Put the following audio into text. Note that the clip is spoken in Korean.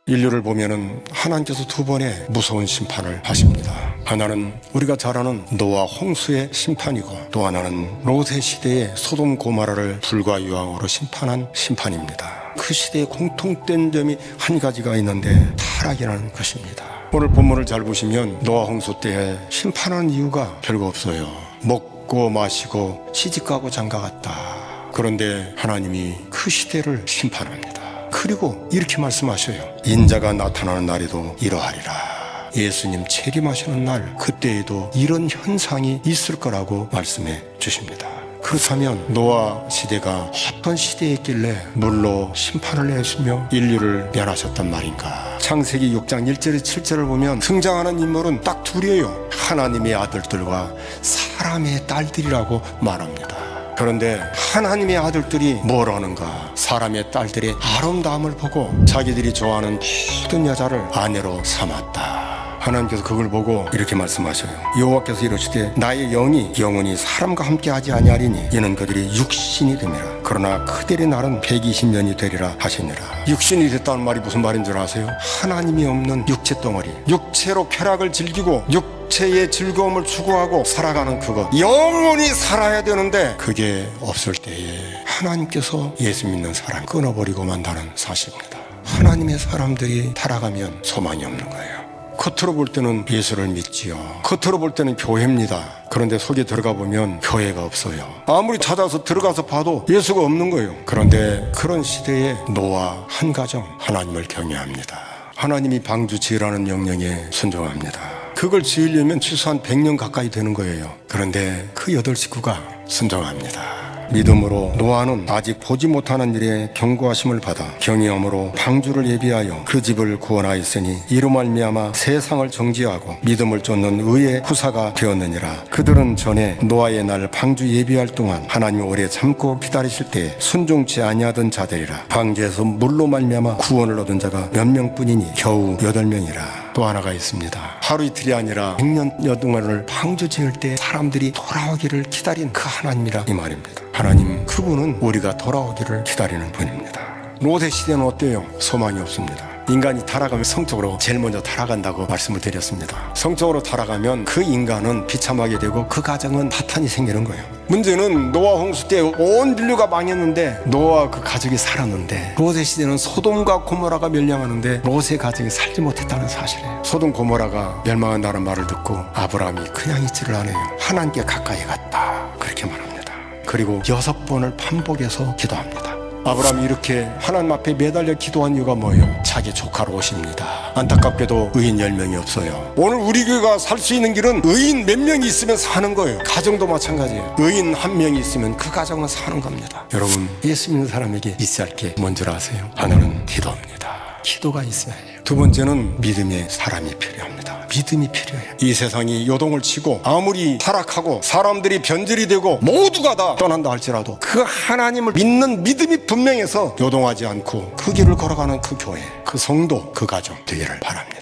인류를 보면은 하나님께서 두 번의 무서운 심판을 하십니다. 하나는 우리가 잘 아는 노아 홍수의 심판이고, 또 하나는 롯의 시대의 소돔 고모라를 불과 유황으로 심판한 심판입니다. 그 시대의 공통된 점이 한 가지가 있는데 타락이라는 것입니다. 오늘 본문을 잘 보시면 노아 홍수 때 심판하는 이유가 별거 없어요. 먹고 마시고 시집가고 장가갔다. 그런데 하나님이 그 시대를 심판합니다. 그리고 이렇게 말씀하셔요. 인자가 나타나는 날에도 이러하리라. 예수님 재림하시는 날, 그때에도 이런 현상이 있을 거라고 말씀해 주십니다. 그렇다면 노아 시대가 어떤 시대였길래 물로 심판을 내시며 인류를 멸하셨단 말인가? 창세기 6장 1절에 7절을 보면 등장하는 인물은 딱 둘이에요. 하나님의 아들들과 사람의 딸들이라고 말합니다. 그런데 하나님의 아들들이 뭘 하는가? 사람의 딸들의 아름다움을 보고 자기들이 좋아하는 모든 여자를 아내로 삼았다. 하나님께서 그걸 보고 이렇게 말씀하셔요. 여호와께서 이르시되 나의 영이 영원히 사람과 함께하지 아니하리니 이는 그들이 육신이 됨이라. 그러나 그들의 날은 120년이 되리라 하시니라. 육신이 됐다는 말이 무슨 말인 줄 아세요? 하나님이 없는 육체 덩어리, 육체로 쾌락을 즐기고 육체의 즐거움을 추구하고 살아가는 그것, 영원히 살아야 되는데 그게 없을 때에 하나님께서 예수 믿는 사람 끊어버리고 만다는 사실입니다. 하나님의 사람들이 타락하면 소망이 없는 거예요. 겉으로 볼 때는 예수를 믿지요. 겉으로 볼 때는 교회입니다. 그런데 속에 들어가 보면 교회가 없어요. 아무리 찾아서 들어가서 봐도 예수가 없는 거예요. 그런데 그런 시대에 노아 한 가정 하나님을 경외합니다. 하나님이 방주 지으라는 명령에 순종합니다. 그걸 지으려면 최소한 100년 가까이 되는 거예요. 그런데 그 8식구가 순종합니다. 믿음으로 노아는 아직 보지 못하는 일에 경고하심을 받아 경외함으로 방주를 예비하여 그 집을 구원하였으니 이로 말미암아 세상을 정지하고 믿음을 쫓는 의의 후사가 되었느니라. 그들은 전에 노아의 날 방주 예비할 동안 하나님이 오래 참고 기다리실 때 순종치 아니하던 자들이라. 방주에서 물로 말미암아 구원을 얻은 자가 몇 명뿐이니 겨우 8명이라. 또 하나가 있습니다. 하루 이틀이 아니라 100년 동안을 방주 지을 때 사람들이 돌아오기를 기다린 그 하나님이라 이 말입니다. 하나님, 그분은 우리가 돌아오기를 기다리는 분입니다. 롯의 시대는 어때요? 소망이 없습니다. 인간이 타락하면 성적으로 제일 먼저 타락한다고 말씀을 드렸습니다. 성적으로 타락하면 그 인간은 비참하게 되고 그 가정은 파탄이 생기는 거예요. 문제는 노아 홍수 때 온 인류가 망했는데 노아 그 가족이 살았는데, 롯의 시대는 소돔과 고모라가 멸망하는데 롯의 가족이 살지 못했다는 사실이에요. 소돔 고모라가 멸망한다는 말을 듣고 아브라함이 그냥 있지를 않아요. 하나님께 가까이 갔다, 그렇게 말합니다. 그리고 6번을 반복해서 기도합니다. 아브라함이 이렇게 하나님 앞에 매달려 기도한 이유가 뭐예요? 자기 조카로 오십니다. 안타깝게도 의인 10명이 없어요. 오늘 우리 교회가 살 수 있는 길은 의인 몇 명이 있으면 사는 거예요. 가정도 마찬가지예요. 의인 1명이 있으면 그 가정은 사는 겁니다. 여러분, 예수 믿는 사람에게 있어야 할 게 뭔 줄 아세요? 하나는 기도입니다. 기도가 있어야 해요. 두 번째는 믿음의 사람이 필요합니다. 믿음이 필요해요. 이 세상이 요동을 치고 아무리 타락하고 사람들이 변절이 되고 모두가 다 떠난다 할지라도 그 하나님을 믿는 믿음이 분명해서 요동하지 않고 그 길을 걸어가는 그 교회, 그 성도, 그 가정 되기를 바랍니다.